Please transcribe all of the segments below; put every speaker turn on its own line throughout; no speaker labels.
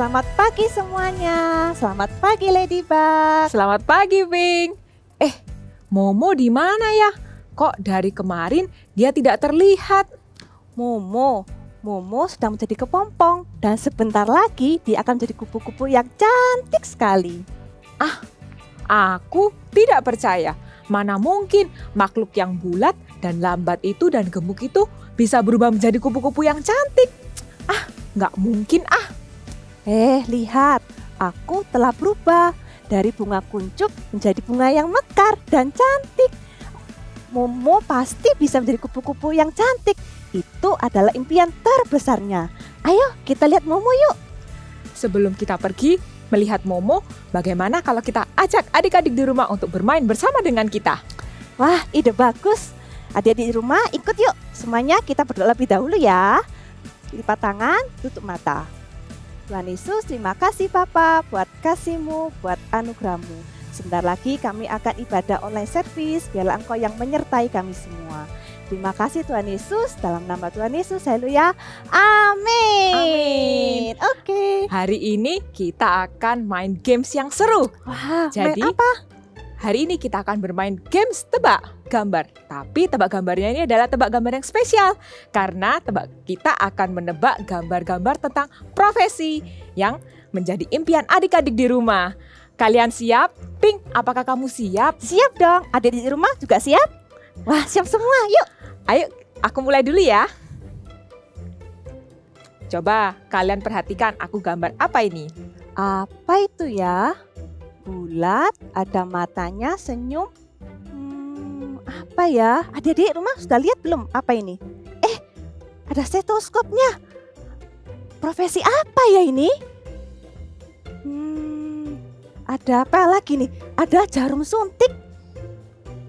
Selamat pagi semuanya. Selamat pagi Ladybug.
Selamat pagi, Pink. Momo di mana ya? Kok dari kemarin dia tidak terlihat?
Momo sedang menjadi kepompong dan sebentar lagi dia akan menjadi kupu-kupu yang cantik sekali.
Aku tidak percaya. Mana mungkin makhluk yang bulat dan lambat itu dan gemuk itu bisa berubah menjadi kupu-kupu yang cantik? Nggak mungkin.
Lihat, aku telah berubah dari bunga kuncup menjadi bunga yang mekar dan cantik. Momo pasti bisa menjadi kupu-kupu yang cantik. Itu adalah impian terbesarnya. Ayo kita lihat Momo yuk.
Sebelum kita pergi melihat Momo, bagaimana kalau kita ajak adik-adik di rumah untuk bermain bersama dengan kita?
Wah, ide bagus. Adik-adik di rumah ikut yuk. Semuanya kita berdoa lebih dahulu ya. Lipat tangan, tutup mata. Tuhan Yesus, terima kasih Papa buat kasih-Mu, buat anugerah-Mu. Sebentar lagi kami akan ibadah online service, biarlah Engkau yang menyertai kami semua. Terima kasih Tuhan Yesus, dalam nama Tuhan Yesus, haleluya, amin. Oke.
Hari ini kita akan main games yang seru.
Wah,
Jadi,
main apa?
Hari ini kita akan bermain games tebak gambar. Tapi tebak gambarnya ini adalah tebak gambar yang spesial. Karena kita akan menebak gambar-gambar tentang profesi yang menjadi impian adik-adik di rumah. Kalian siap? Pink, apakah kamu siap?
Siap dong, adik di rumah juga siap? Wah, siap semua, yuk.
Ayo, aku mulai dulu ya. Coba kalian perhatikan aku gambar apa ini?
Apa itu ya? Bulat, ada matanya, senyum. Apa ya? Adik-adik rumah sudah lihat belum apa ini? Ada stetoskopnya. Profesi apa ya ini? Ada apa lagi nih? Ada jarum suntik.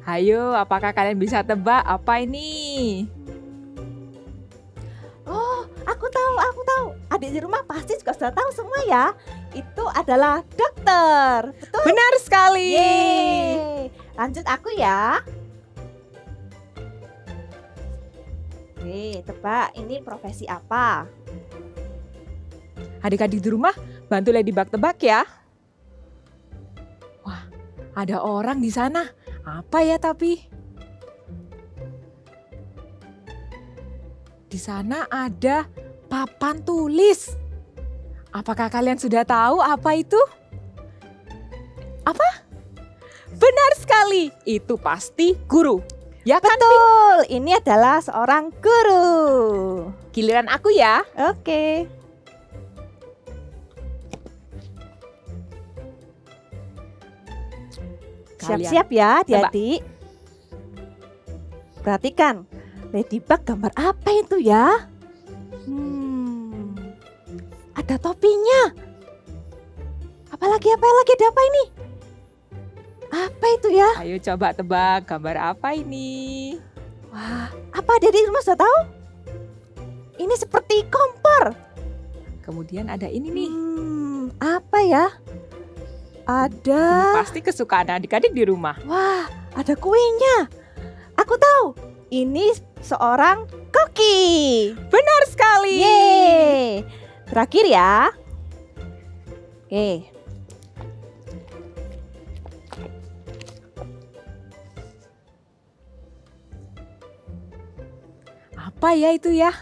Ayo, apakah kalian bisa tebak apa ini?
Oh, aku tahu. Adik di rumah pasti juga sudah tahu semua ya. Itu adalah dokter. Betul?
Benar sekali.
Yeay. Lanjut aku ya. Oke, tebak ini profesi apa?
Adik-adik di rumah, bantu Ladybug tebak ya. Wah, ada orang di sana. Apa ya tapi? Di sana ada papan tulis. Apakah kalian sudah tahu apa itu? Apa? Benar sekali, itu pasti guru. Ya kan?
Betul, ini adalah seorang guru.
Giliran aku ya.
Oke. Siap-siap ya adik-adik. Perhatikan, Ladybug gambar apa itu ya? Ada topinya. Apalagi ada apa ini? Apa itu ya?
Ayo coba tebak gambar apa ini?
Wah, apa adik-adik rumah sudah tahu? Ini seperti kompor.
Kemudian ada ini nih.
Apa ya? Ada.
Pasti kesukaan adik-adik di rumah.
Wah, ada kuenya. Aku tahu. Ini seorang koki.
Benar sekali.
Yeay. Terakhir ya. Oke.
Apa ya itu ya?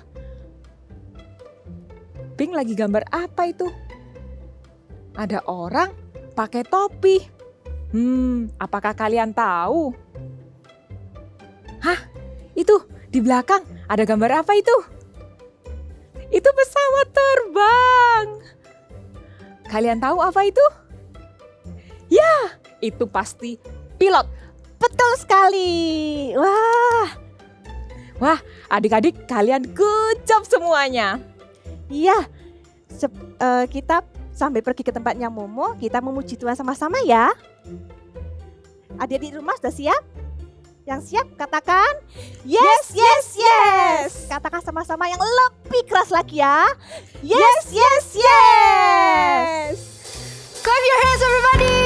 Pink lagi gambar apa itu? Ada orang pakai topi. Apakah kalian tahu? Hah? Itu di belakang ada gambar apa itu? Itu pesawat terbang. Kalian tahu apa itu? Ya, itu pasti pilot.
Betul sekali.
Wah, adik-adik kalian good job semuanya.
Iya. Kita sambil pergi ke tempatnya Momo, kita memuji Tuhan sama-sama ya. Adik-adik di rumah sudah siap? Yang siap katakan yes, yes, yes. Katakan sama-sama yang lebih keras lagi ya. Yes, yes, yes.
Clap your hands everybody.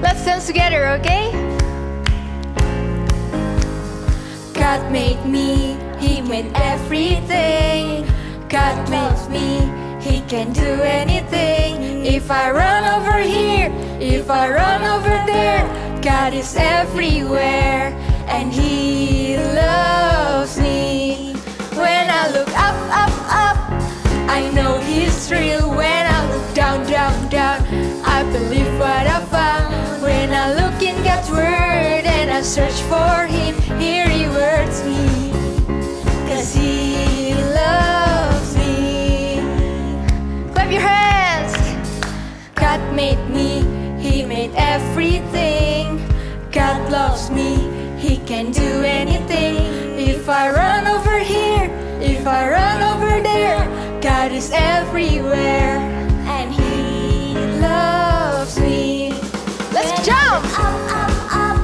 Let's dance together, okay? God made me, He made everything. God makes me, He can do anything. If I run over here, if I run over there, God is everywhere and He loves me. When I look up, up, up, I know He's real. When I look down, down, down, I believe what I found. When I look in God's Word and I search for Him, He rewards me, 'cause He loves me. Clap your hands. God made me, He made everything. God loves me, He can do anything. If I run over here, if I run over there, God is everywhere and He loves me. Let's jump! Up, up, up.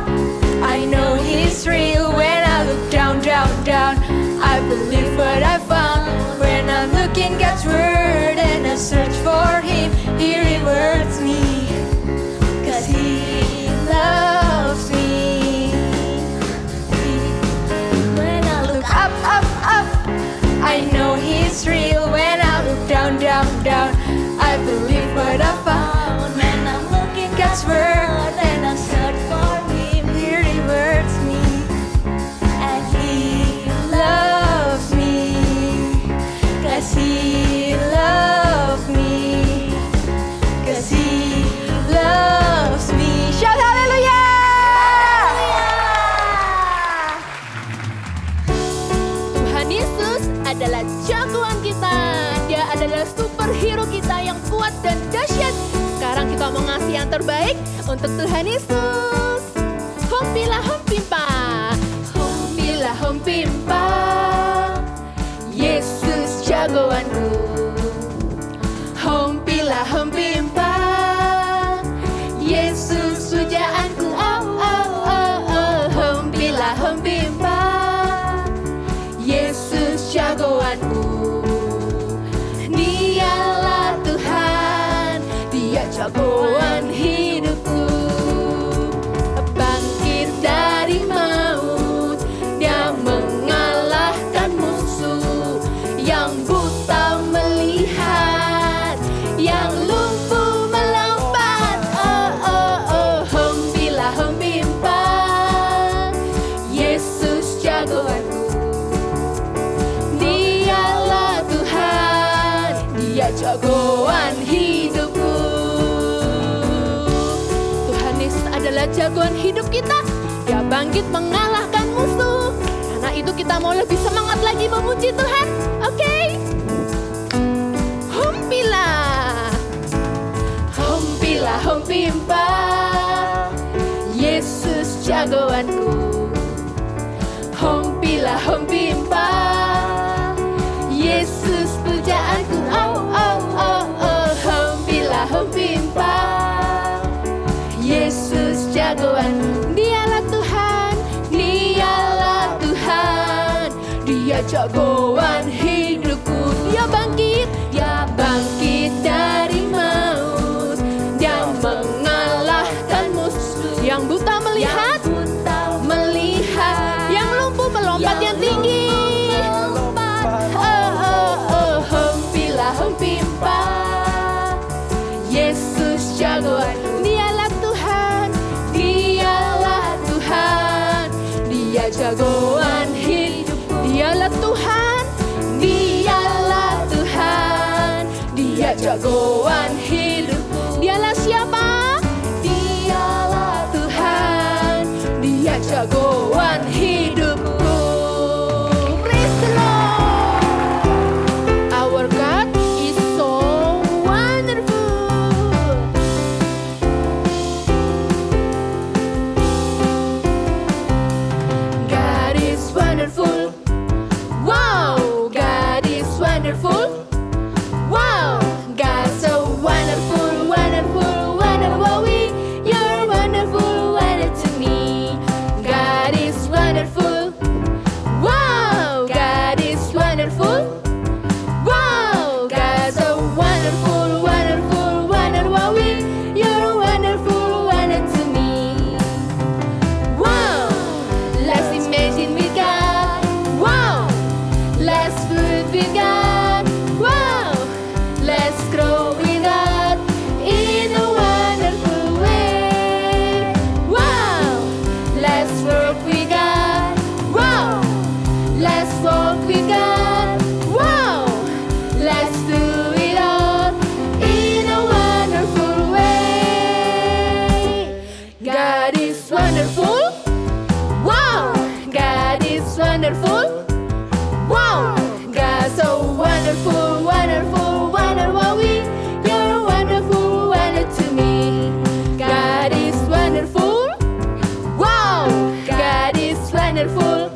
I know He's real. When I look down, down, down, I believe what I found. When I look in God's Word and I search for Him, He rewards me, 'cause He loves me. When I look up, up, up, I know He's real. When I look down, down, down, I believe what I found. When I'm looking God's Word and I search for Him, He rewards me and He loves me, 'cause He loves me, 'cause He loves me. Shout hallelujah!
Tuhan Yesus adalah jagoan kita. Dia adalah superhero kita yang kuat dan dahsyat. Sekarang kita mau ngasih yang terbaik untuk Tuhan Yesus. Hompila hompimpa, hompila hompimpa, Yesus jagoanku. Hompila hompimpa, Yesus pujaanku. Oh, oh, oh, oh. Hompila hompimpa, Yesus jagoanku. Dialah Tuhan, Dia jagoan hidupku. Bangkit dari maut, Dia mengalahkan musuh. Yang buta melihat, yang lumpuh melompat. Oh, oh, oh, hompila hompimpa, Yesus jagoanku. Dialah Tuhan, Dia jagoan hidupku. Tuhan Yesus adalah jagoan hidup kita. Dia bangkit mengalahkan musuh. Karena itu kita mau lebih semangat lagi memuji Tuhan. Oke? Hompila, hompila hompimpa, Yesus jagoanku. Hompila hompimpa, Yesus pujaanku. Oh, oh, oh, oh. Hompila hompimpa, Yesus jagoanku. Dialah Tuhan, Dialah Tuhan, Dia jagoan hidupku. Dia bangkit dari maut. Dia mengalahkan musuh. Yang buta melihat, yang lumpuh melompat yang tinggi. Oh, oh, oh, hompila hompimpa, Yesus jagoan. Dialah Tuhan, Dialah Tuhan, Dia jagoan hidupku. Dialah Tuhan, wonderful. Wow, God so wonderful, wonderful, wonderful. You're wonderful, wonder to me. God is wonderful. Wow, God is wonderful.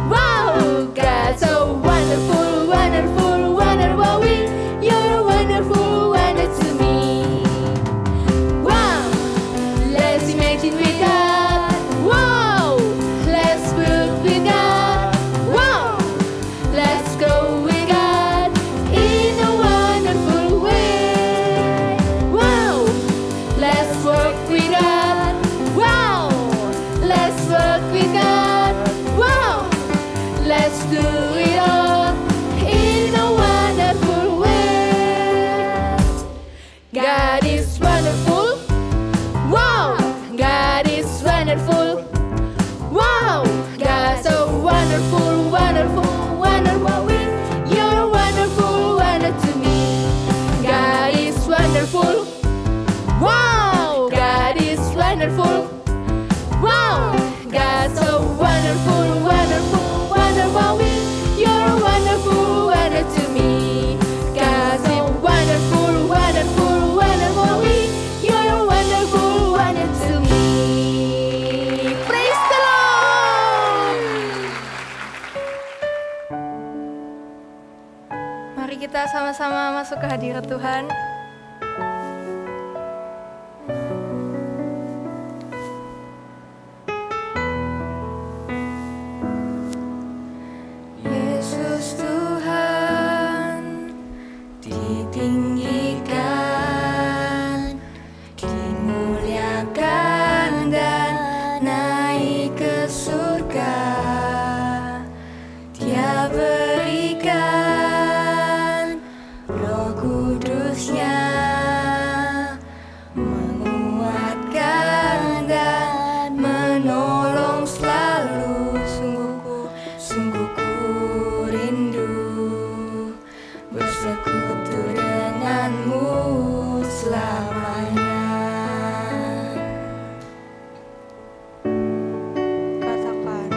Wow, God so wonderful, wonderful, wonderful. You're wonderful, wonder to me. Wow, let's imagine with God. Wow, let's work with God. Wow, let's go with God in a wonderful way. Wow, let's work with God. Wow, let's work with God. Wow, let's do it all in a wonderful way. God is wonderful. Wow, God is wonderful. Wow, God so wonderful, wonderful, wonderful. You're wonderful, wonder to me. God is wonderful. Wow, God is wonderful. Wow, God so wonderful, wonderful, wonderful. You're wonderful, wonder to me. God so wonderful, wonderful, wonderful. You're wonderful, wonder to me. Praise the Lord.
Mari kita sama-sama masuk ke hadirat Tuhan. Yesus Tuhan ditinggikan, dimuliakan dan naik ke surga. Dia berikan Roh Kudus-Nya, menguatkan dan menolong selalu. Sungguh ku rindu bersekutu denganmu selamanya. Katakan,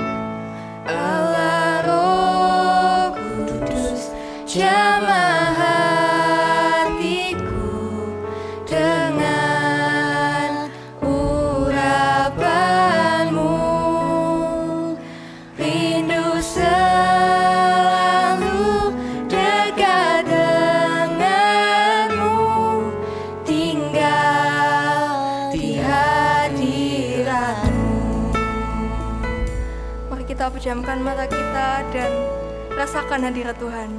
Allah Roh Kudus, jamah hatiku dengan urapanmu. Rindu selalu dekat denganmu, tinggal di hadiratmu. Mari kita pejamkan mata kita dan rasakan hadirat Tuhan.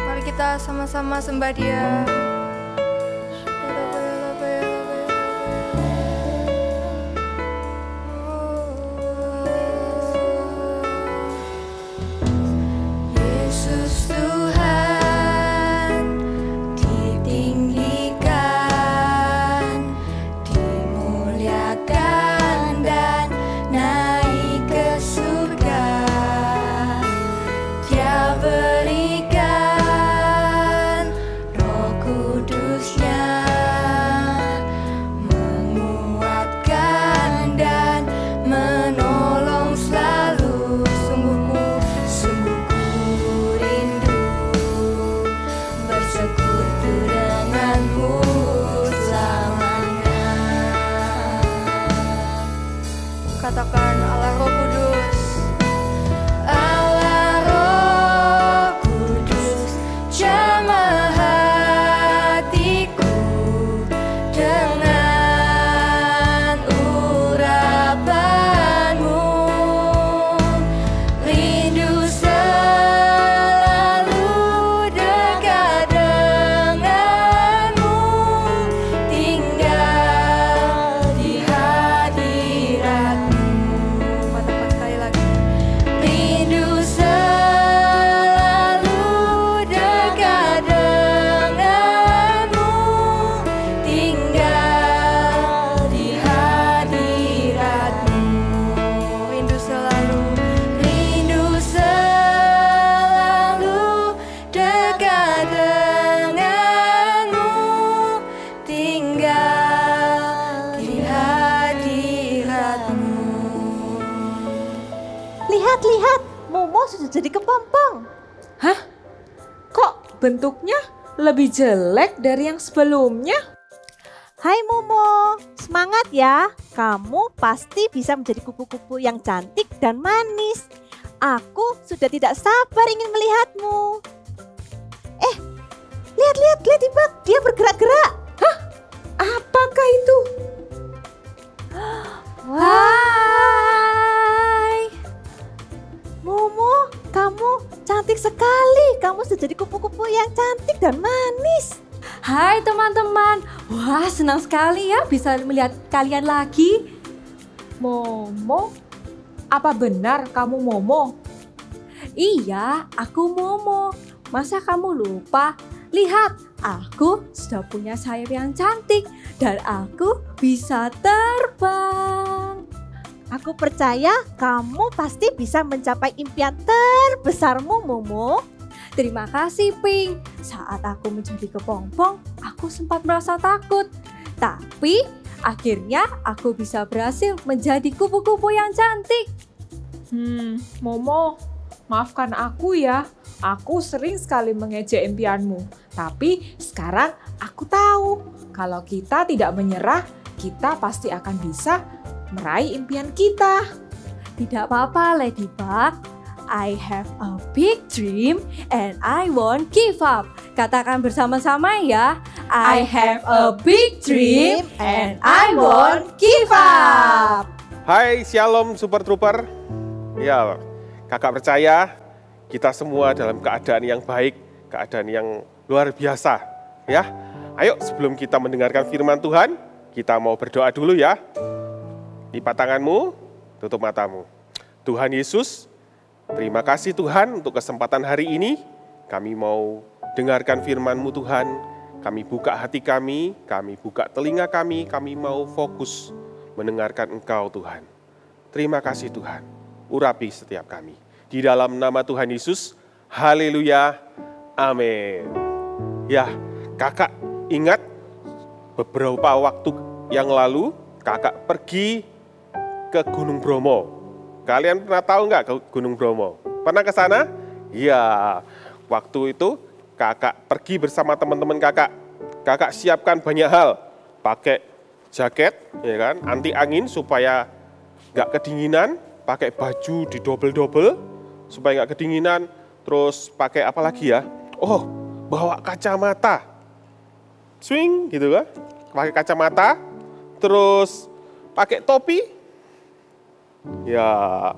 Mari kita sama-sama sembah Dia. Yesus Tuhan ditinggikan, dimuliakan dan naik ke surga. Dia berikan Roh
Momo sudah jadi kepompong.
Hah? Kok bentuknya lebih jelek dari yang sebelumnya?
Hai Momo, semangat ya. Kamu pasti bisa menjadi kupu-kupu yang cantik dan manis. Aku sudah tidak sabar ingin melihatmu. Lihat Ladybug, dia bergerak-gerak.
Apakah itu?
Hai. Momo, kamu cantik sekali. Kamu sudah jadi kupu-kupu yang cantik dan manis.
Hai teman-teman, wah senang sekali ya bisa melihat kalian lagi.
Momo? Apa benar kamu Momo?
Iya, aku Momo. Masa kamu lupa? Lihat, aku sudah punya sayap yang cantik dan aku bisa terbang.
Aku percaya kamu pasti bisa mencapai impian terbesarmu, Momo.
Terima kasih, Pink. Saat aku menjadi kepompong, aku sempat merasa takut. Tapi akhirnya aku bisa berhasil menjadi kupu-kupu yang cantik.
Momo, maafkan aku ya. Aku sering sekali mengejek impianmu. Tapi sekarang aku tahu kalau kita tidak menyerah, kita pasti akan bisa meraih impian kita.
Tidak apa-apa, Ladybug. I have a big dream and I won't give up. Katakan bersama-sama ya. I have a big dream and I won't give up.
Hai, Shalom Super Trooper. Ya, kakak percaya kita semua dalam keadaan yang baik, keadaan yang luar biasa. Ya, ayo sebelum kita mendengarkan firman Tuhan, kita mau berdoa dulu ya. Lipat tanganmu, tutup matamu. Tuhan Yesus, terima kasih Tuhan untuk kesempatan hari ini. Kami mau dengarkan firman-Mu Tuhan. Kami buka hati kami buka telinga kami mau fokus mendengarkan Engkau Tuhan. Terima kasih Tuhan, urapi setiap kami. Di dalam nama Tuhan Yesus, haleluya, amin. Ya, kakak ingat beberapa waktu yang lalu kakak pergi ke Gunung Bromo. Kalian pernah tahu nggak ke Gunung Bromo? Pernah ke sana? Iya. Waktu itu kakak pergi bersama teman-teman kakak. Kakak siapkan banyak hal. Pakai jaket, ya kan, anti angin supaya nggak kedinginan. Pakai baju didobel-dobel supaya nggak kedinginan. Terus pakai apa lagi ya? Oh, bawa kacamata. Swing gitu kan? Pakai kacamata. Terus pakai topi. Ya,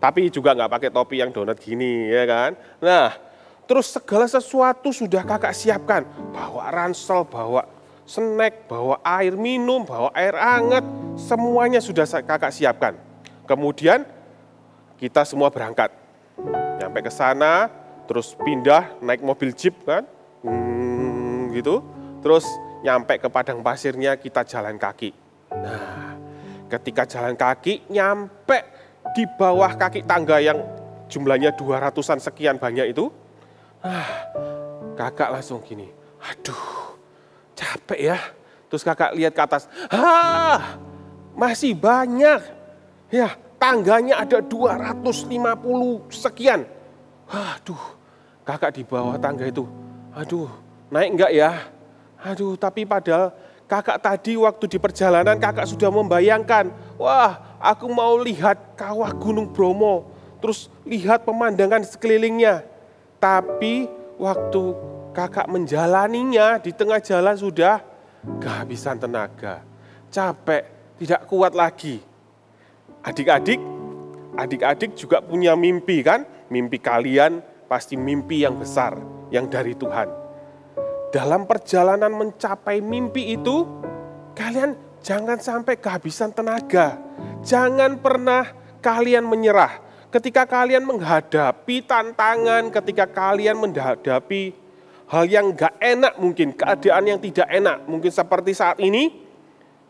tapi juga nggak pakai topi yang donat gini, ya kan? Nah, terus segala sesuatu sudah kakak siapkan. Bawa ransel, bawa snack, bawa air minum, bawa air hangat. Semuanya sudah kakak siapkan. Kemudian kita semua berangkat. Nyampe ke sana, terus pindah naik mobil jeep kan? Gitu. Terus nyampe ke padang pasirnya kita jalan kaki. Nah, ketika jalan kaki, nyampe di bawah kaki tangga yang jumlahnya 200-an sekian banyak itu, kakak langsung gini, aduh capek ya. Terus kakak lihat ke atas, masih banyak. Ya, tangganya ada 250 sekian. Aduh, kakak di bawah tangga itu, aduh naik enggak ya? Aduh, tapi padahal kakak tadi waktu di perjalanan kakak sudah membayangkan, wah aku mau lihat kawah Gunung Bromo, terus lihat pemandangan sekelilingnya. Tapi waktu kakak menjalaninya di tengah jalan sudah kehabisan tenaga, capek, tidak kuat lagi. Adik-adik juga punya mimpi kan? Mimpi kalian pasti mimpi yang besar, yang dari Tuhan. Dalam perjalanan mencapai mimpi itu, kalian jangan sampai kehabisan tenaga. Jangan pernah kalian menyerah. Ketika kalian menghadapi tantangan, ketika kalian menghadapi hal yang gak enak mungkin, keadaan yang tidak enak. Mungkin seperti saat ini,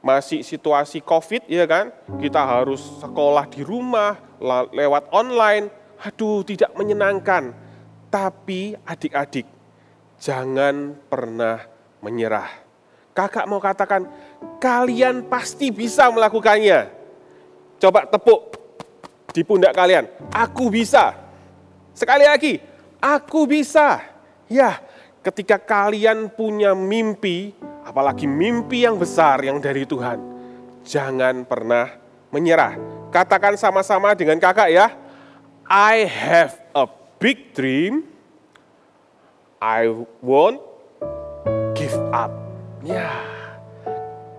masih situasi COVID ya kan. Kita harus sekolah di rumah, lewat online. Aduh, tidak menyenangkan. Tapi adik-adik, jangan pernah menyerah. Kakak mau katakan, kalian pasti bisa melakukannya. Coba tepuk di pundak kalian, aku bisa. Sekali lagi, aku bisa. Ya, ketika kalian punya mimpi, apalagi mimpi yang besar yang dari Tuhan, jangan pernah menyerah. Katakan sama-sama dengan kakak ya. I have a big dream. I won't give up. Ya,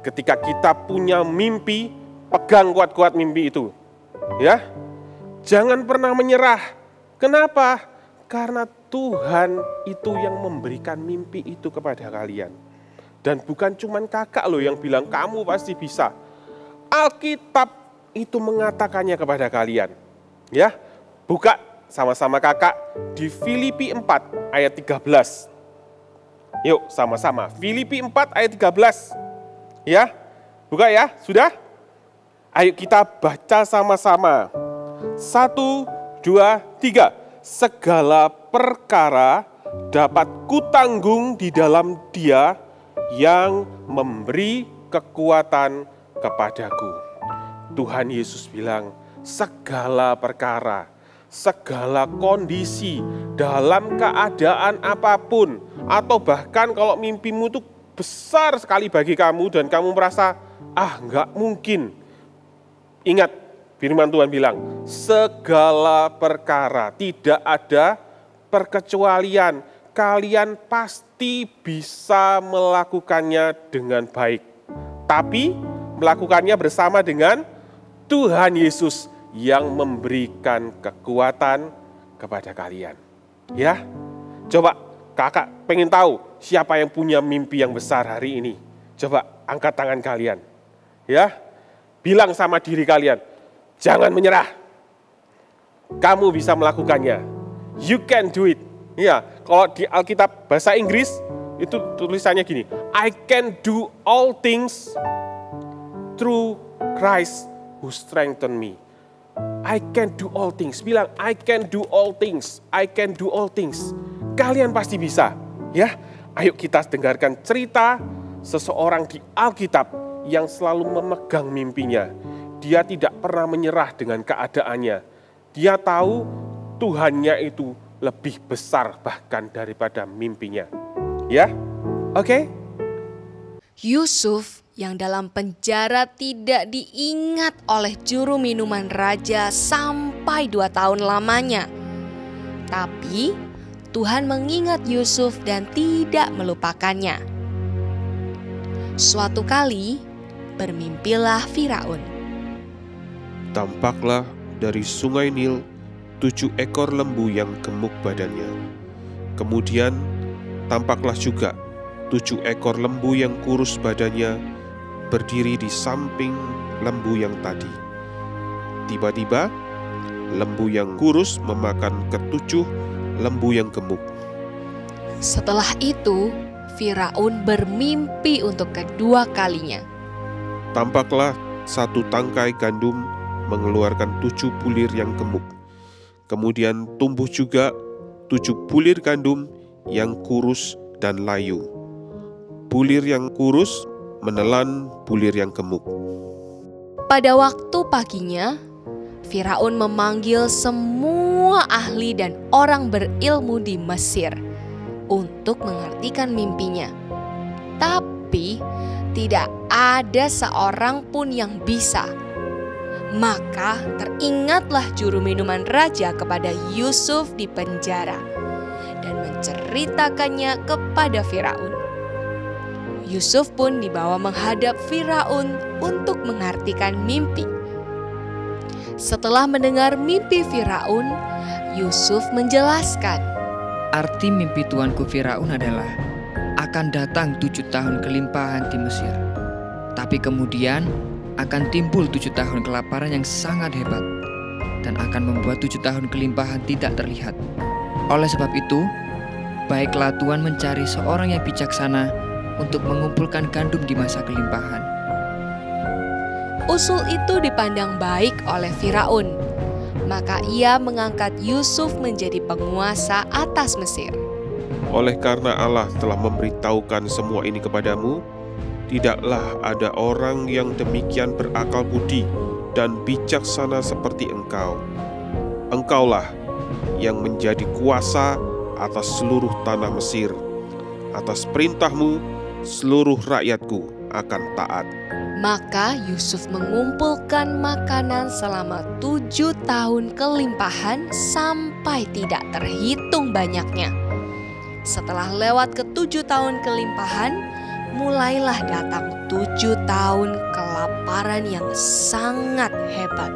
ketika kita punya mimpi, pegang kuat-kuat mimpi itu. Ya, jangan pernah menyerah. Kenapa? Karena Tuhan itu yang memberikan mimpi itu kepada kalian. Dan bukan cuma kakak loh yang bilang kamu pasti bisa. Alkitab itu mengatakannya kepada kalian. Ya, buka sama-sama kakak di Filipi 4 ayat 13. Yuk sama-sama, Filipi 4 ayat 13. Ya, buka ya, sudah? Ayo kita baca sama-sama. 1, 2, 3. Segala perkara dapat kutanggung di dalam Dia yang memberi kekuatan kepadaku. Tuhan Yesus bilang, segala perkara, segala kondisi, dalam keadaan apapun, atau bahkan kalau mimpimu itu besar sekali bagi kamu dan kamu merasa, nggak mungkin. Ingat, firman Tuhan bilang, segala perkara, tidak ada perkecualian. Kalian pasti bisa melakukannya dengan baik. Tapi melakukannya bersama dengan Tuhan Yesus yang memberikan kekuatan kepada kalian. Ya, coba kakak pengen tahu siapa yang punya mimpi yang besar hari ini. Coba angkat tangan kalian. Ya, bilang sama diri kalian, jangan menyerah. Kamu bisa melakukannya. You can do it. Ya, kalau di Alkitab bahasa Inggris itu tulisannya gini, I can do all things through Christ who strengthen me. I can do all things. Bilang, I can do all things. I can do all things. Kalian pasti bisa. Ya, ayo kita dengarkan cerita seseorang di Alkitab yang selalu memegang mimpinya. Dia tidak pernah menyerah dengan keadaannya. Dia tahu Tuhannya itu lebih besar bahkan daripada mimpinya. Ya, oke?
Yusuf yang dalam penjara tidak diingat oleh juru minuman raja sampai 2 tahun lamanya. Tapi Tuhan mengingat Yusuf dan tidak melupakannya. Suatu kali bermimpilah Firaun.
Tampaklah dari sungai Nil 7 ekor lembu yang gemuk badannya. Kemudian tampaklah juga 7 ekor lembu yang kurus badannya berdiri di samping lembu yang tadi. Tiba-tiba lembu yang kurus memakan ke-7 lembu yang gemuk.
Setelah itu, Firaun bermimpi untuk kedua kalinya.
Tampaklah 1 tangkai gandum mengeluarkan 7 bulir yang gemuk. Kemudian tumbuh juga 7 bulir gandum yang kurus dan layu. Bulir yang kurus menelan bulir yang gemuk.
Pada waktu paginya, Firaun memanggil semua ahli dan orang berilmu di Mesir untuk mengartikan mimpinya. Tapi tidak ada seorang pun yang bisa. Maka teringatlah juru minuman raja kepada Yusuf di penjara dan menceritakannya kepada Firaun. Yusuf pun dibawa menghadap Firaun untuk mengartikan mimpi. Setelah mendengar mimpi Firaun, Yusuf menjelaskan.
Arti mimpi tuanku Firaun adalah akan datang 7 tahun kelimpahan di Mesir. Tapi kemudian akan timbul 7 tahun kelaparan yang sangat hebat dan akan membuat 7 tahun kelimpahan tidak terlihat. Oleh sebab itu, baiklah Tuhan mencari seorang yang bijaksana untuk mengumpulkan gandum di masa kelimpahan.
Usul itu dipandang baik oleh Firaun. Maka ia mengangkat Yusuf menjadi penguasa atas Mesir.
Oleh karena Allah telah memberitahukan semua ini kepadamu, tidaklah ada orang yang demikian berakal budi dan bijaksana seperti engkau. Engkaulah yang menjadi kuasa atas seluruh tanah Mesir. Atas perintahmu, seluruh rakyatku akan taat.
Maka Yusuf mengumpulkan makanan selama 7 tahun kelimpahan sampai tidak terhitung banyaknya. Setelah lewat ke 7 tahun kelimpahan, mulailah datang 7 tahun kelaparan yang sangat hebat.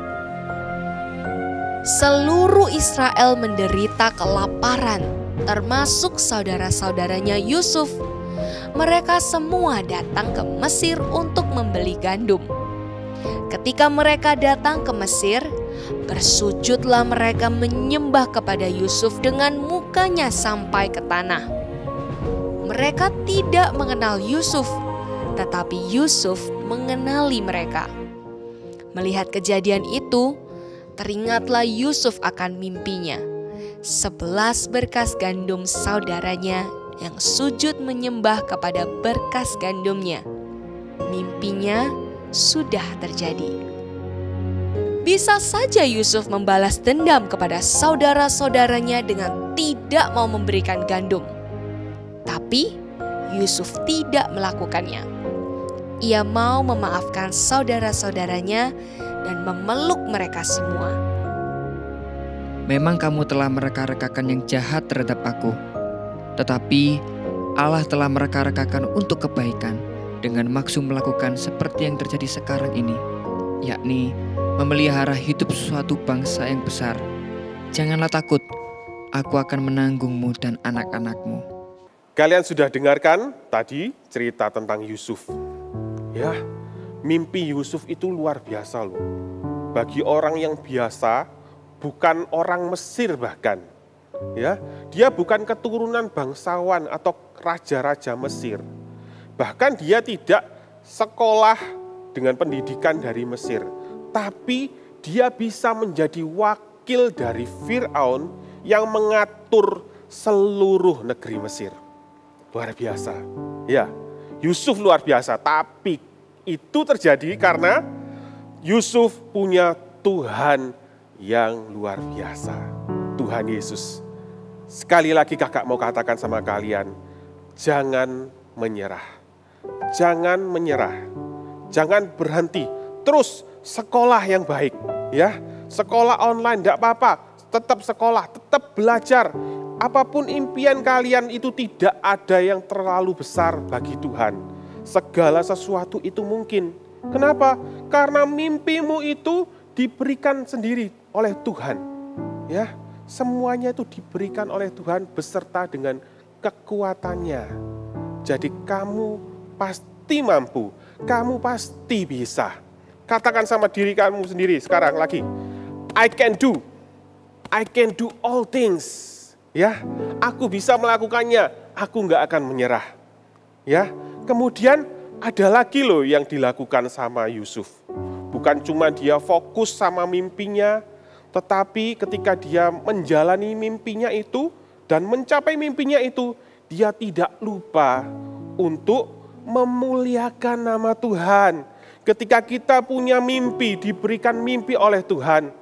Seluruh Israel menderita kelaparan, termasuk saudara-saudaranya Yusuf. Mereka semua datang ke Mesir untuk membeli gandum. Ketika mereka datang ke Mesir, bersujudlah mereka menyembah kepada Yusuf dengan mukanya sampai ke tanah. Mereka tidak mengenal Yusuf, tetapi Yusuf mengenali mereka. Melihat kejadian itu, teringatlah Yusuf akan mimpinya. 11 berkas gandum saudaranya yang sujud menyembah kepada berkas gandumnya. Mimpinya sudah terjadi. Bisa saja Yusuf membalas dendam kepada saudara-saudaranya dengan tidak mau memberikan gandum. Tapi Yusuf tidak melakukannya. Ia mau memaafkan saudara-saudaranya dan memeluk mereka semua.
Memang kamu telah mereka-rekakan yang jahat terhadap aku, tetapi Allah telah mereka-rekakan untuk kebaikan dengan maksud melakukan seperti yang terjadi sekarang ini, yakni memelihara hidup suatu bangsa yang besar. Janganlah takut, aku akan menanggungmu dan anak-anakmu.
Kalian sudah dengarkan tadi cerita tentang Yusuf. Ya, mimpi Yusuf itu luar biasa loh. Bagi orang yang biasa, bukan orang Mesir bahkan. Ya, dia bukan keturunan bangsawan atau raja-raja Mesir. Bahkan dia tidak sekolah dengan pendidikan dari Mesir. Tapi dia bisa menjadi wakil dari Firaun yang mengatur seluruh negeri Mesir. Luar biasa. Ya, Yusuf luar biasa. Tapi itu terjadi karena Yusuf punya Tuhan yang luar biasa. Tuhan Yesus. Sekali lagi kakak mau katakan sama kalian, jangan menyerah. Jangan menyerah. Jangan berhenti. Terus sekolah yang baik. Ya, sekolah online tidak apa-apa. Tetap sekolah, tetap belajar. Apapun impian kalian itu tidak ada yang terlalu besar bagi Tuhan. Segala sesuatu itu mungkin. Kenapa? Karena mimpimu itu diberikan sendiri oleh Tuhan. Ya. Semuanya itu diberikan oleh Tuhan beserta dengan kekuatannya. Jadi kamu pasti mampu, kamu pasti bisa. Katakan sama diri kamu sendiri sekarang lagi, I can do all things. Ya, aku bisa melakukannya, aku nggak akan menyerah. Ya, kemudian ada lagi loh yang dilakukan sama Yusuf. Bukan cuma dia fokus sama mimpinya, tetapi ketika dia menjalani mimpinya itu dan mencapai mimpinya itu, dia tidak lupa untuk memuliakan nama Tuhan. Ketika kita punya mimpi, diberikan mimpi oleh Tuhan,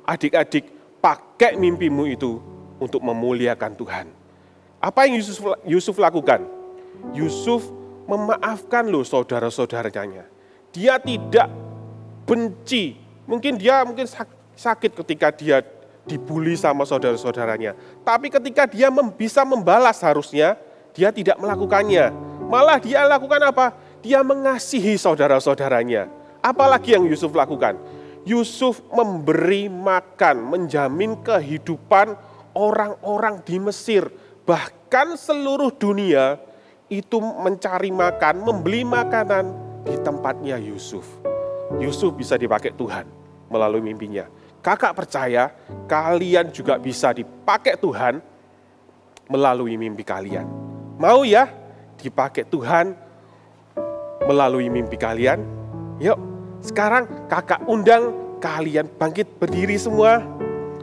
adik-adik pakai mimpimu itu untuk memuliakan Tuhan. Apa yang Yusuf lakukan? Yusuf memaafkan loh saudara-saudaranya. Dia tidak benci. Mungkin dia sakit ketika dia dibully sama saudara-saudaranya. Tapi ketika dia bisa membalas harusnya, dia tidak melakukannya. Malah dia lakukan apa? Dia mengasihi saudara-saudaranya. Apalagi yang Yusuf lakukan? Yusuf memberi makan, menjamin kehidupan orang-orang di Mesir. Bahkan seluruh dunia itu mencari makan, membeli makanan di tempatnya Yusuf. Yusuf bisa dipakai Tuhan melalui mimpinya. Kakak percaya kalian juga bisa dipakai Tuhan melalui mimpi kalian. Mau ya dipakai Tuhan melalui mimpi kalian? Yuk, sekarang kakak undang kalian bangkit berdiri semua.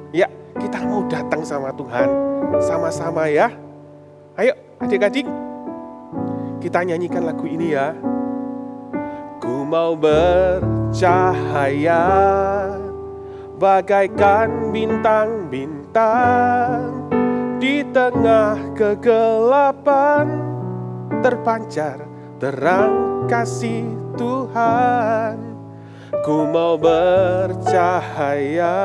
Ya, kita mau datang sama Tuhan sama-sama ya. Ayo adik-adik, kita nyanyikan lagu ini ya. Ku mau bercahaya bagaikan bintang-bintang bintang di tengah kegelapan terpancar terang kasih Tuhan. Ku mau bercahaya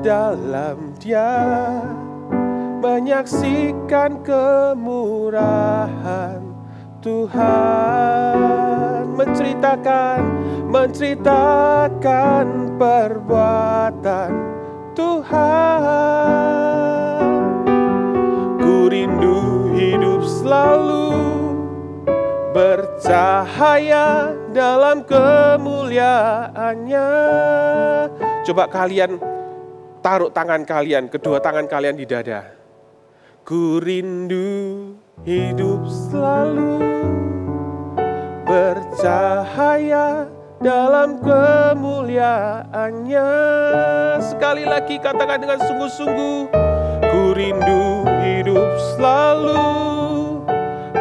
dalam Dia, menyaksikan kemurahan Tuhan, menceritakan perbuatan Tuhan. Ku rindu hidup selalu bercahaya dalam kemuliaannya. Coba kalian taruh tangan kalian, kedua tangan kalian di dada. Ku rindu hidup selalu bercahaya dalam kemuliaannya. Sekali lagi katakan dengan sungguh-sungguh. Ku rindu hidup selalu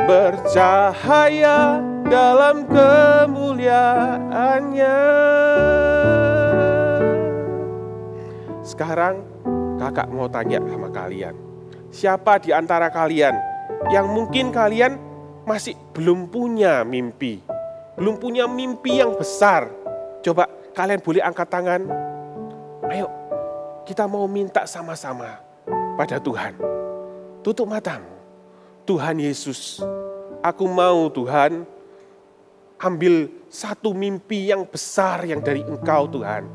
bercahaya dalam kemuliaannya. Sekarang kakak mau tanya sama kalian. Siapa di antara kalian yang mungkin kalian masih belum punya mimpi? Belum punya mimpi yang besar. Coba kalian boleh angkat tangan. Ayo kita mau minta sama-sama pada Tuhan. Tutup matamu. Tuhan Yesus, aku mau Tuhan ambil satu mimpi yang besar yang dari Engkau Tuhan.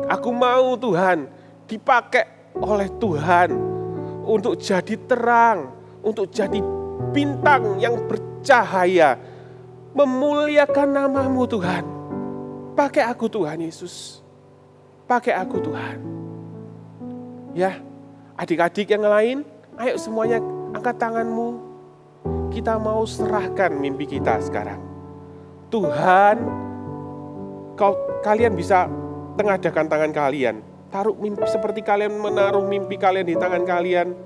Aku mau Tuhan dipakai oleh Tuhan untuk jadi terang, untuk jadi bintang yang bercahaya, memuliakan nama-Mu Tuhan. Pakai aku Tuhan Yesus, pakai aku Tuhan. Ya, adik-adik yang lain, ayo semuanya angkat tanganmu. Kita mau serahkan mimpi kita sekarang. Tuhan, kalian bisa tengadahkan tangan kalian. Taruh mimpi seperti kalian menaruh mimpi kalian di tangan kalian.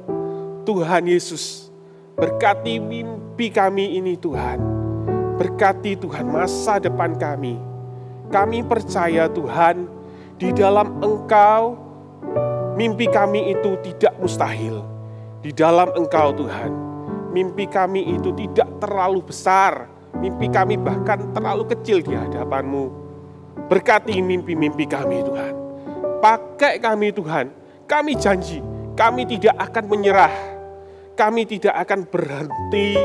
Tuhan Yesus, berkati mimpi kami ini Tuhan. Berkati Tuhan masa depan kami. Kami percaya Tuhan, di dalam Engkau mimpi kami itu tidak mustahil. Di dalam Engkau Tuhan, mimpi kami itu tidak terlalu besar. Mimpi kami bahkan terlalu kecil di hadapan-Mu. Berkati mimpi-mimpi kami Tuhan. Pakai kami Tuhan. Kami janji, kami tidak akan menyerah. Kami tidak akan berhenti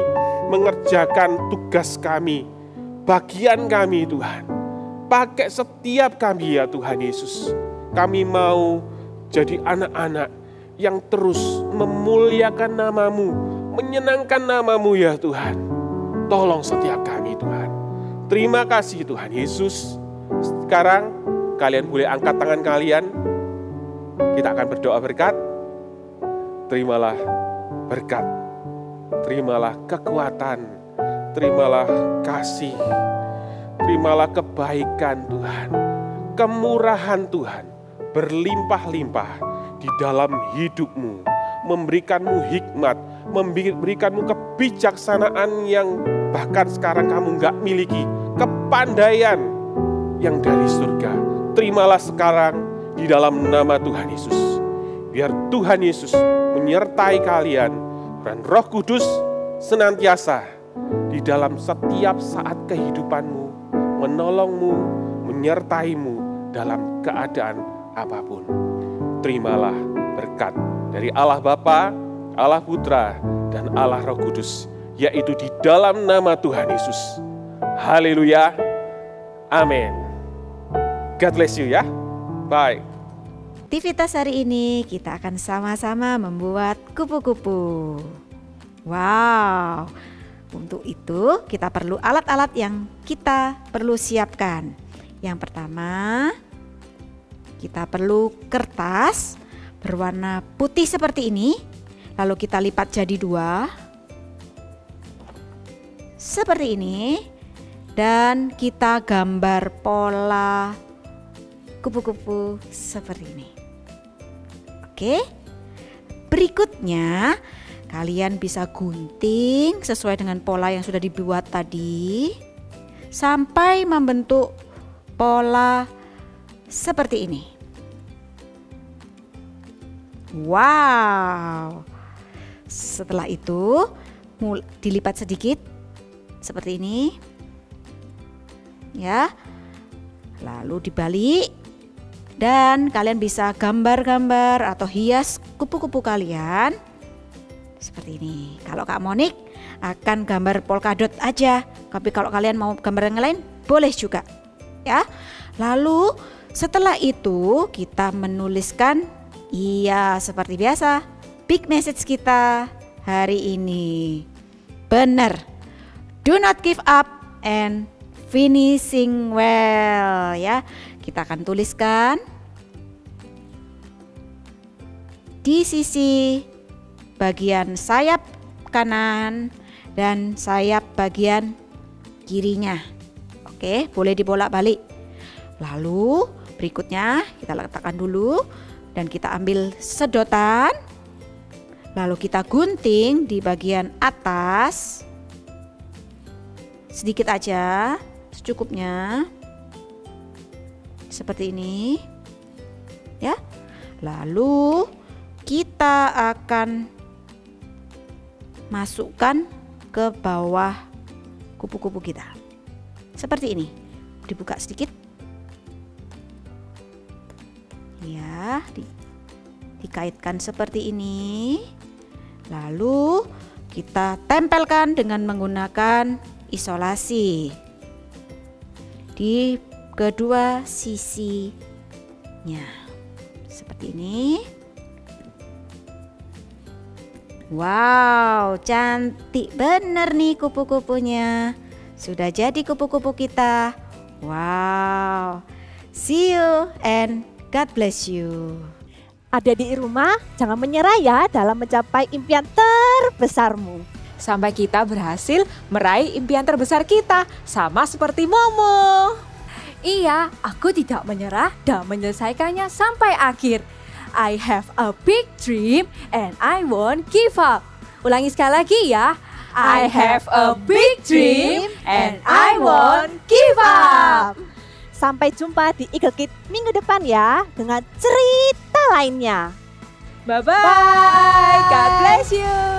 mengerjakan tugas kami. Bagian kami Tuhan. Pakai setiap kami ya Tuhan Yesus. Kami mau jadi anak-anak yang terus memuliakan nama-Mu, menyenangkan nama-Mu ya Tuhan. Tolong setiap kami Tuhan. Terima kasih Tuhan Yesus. Sekarang kalian boleh angkat tangan kalian. Kita akan berdoa berkat. Terimalah berkat. Terimalah kekuatan. Terimalah kasih. Terimalah kebaikan Tuhan. Kemurahan Tuhan berlimpah-limpah di dalam hidupmu. Memberikanmu hikmat, memberikanmu kebijaksanaan yang bahkan sekarang kamu nggak miliki. Kepandaian yang dari surga. Terimalah sekarang di dalam nama Tuhan Yesus. Biar Tuhan Yesus menyertai kalian dan Roh Kudus senantiasa di dalam setiap saat kehidupanmu, menolongmu, menyertaimu dalam keadaan apapun. Terimalah berkat dari Allah Bapa, Allah Putra, dan Allah Roh Kudus, yaitu di dalam nama Tuhan Yesus. Haleluya. Amin. God bless you ya. Bye.
Aktivitas hari ini kita akan sama-sama membuat kupu-kupu. Wow. Untuk itu kita perlu alat-alat yang kita perlu siapkan. Yang pertama, kita perlu kertas berwarna putih seperti ini. Lalu kita lipat jadi 2. Seperti ini. Dan kita gambar pola kupu-kupu seperti ini. Oke. Berikutnya kalian bisa gunting sesuai dengan pola yang sudah dibuat tadi sampai membentuk pola seperti ini. Wow. Setelah itu dilipat sedikit seperti ini. Ya. Lalu dibalik dan kalian bisa gambar-gambar atau hias kupu-kupu kalian seperti ini. Kalau Kak Monik akan gambar polkadot aja, tapi kalau kalian mau gambar yang lain boleh juga. Ya. Lalu setelah itu kita menuliskan seperti biasa big message kita hari ini. Benar. Do not give up and finishing well, ya. Kita akan tuliskan di sisi bagian sayap kanan dan sayap bagian kirinya. Oke, boleh dibolak-balik. Lalu berikutnya kita letakkan dulu dan kita ambil sedotan. Lalu kita gunting di bagian atas sedikit aja, secukupnya. Seperti ini. Ya. Lalu kita akan masukkan ke bawah kupu-kupu kita. Seperti ini. Dibuka sedikit. Ya, dikaitkan seperti ini. Lalu kita tempelkan dengan menggunakan isolasi di kedua sisinya. Seperti ini. Wow, cantik bener nih kupu-kupunya. Sudah jadi kupu-kupu kita. Wow. See you and God bless you.
Adik-adik di rumah, jangan menyerah ya dalam mencapai impian terbesarmu.
Sampai kita berhasil meraih impian terbesar kita, sama seperti Momo.
Iya, aku tidak menyerah dan menyelesaikannya sampai akhir. I have a big dream and I won't give up. Ulangi sekali lagi ya. I have a big dream and I won't give up.
Sampai jumpa di Eagle Kids minggu depan ya dengan cerita lainnya.
Bye-bye. God bless you.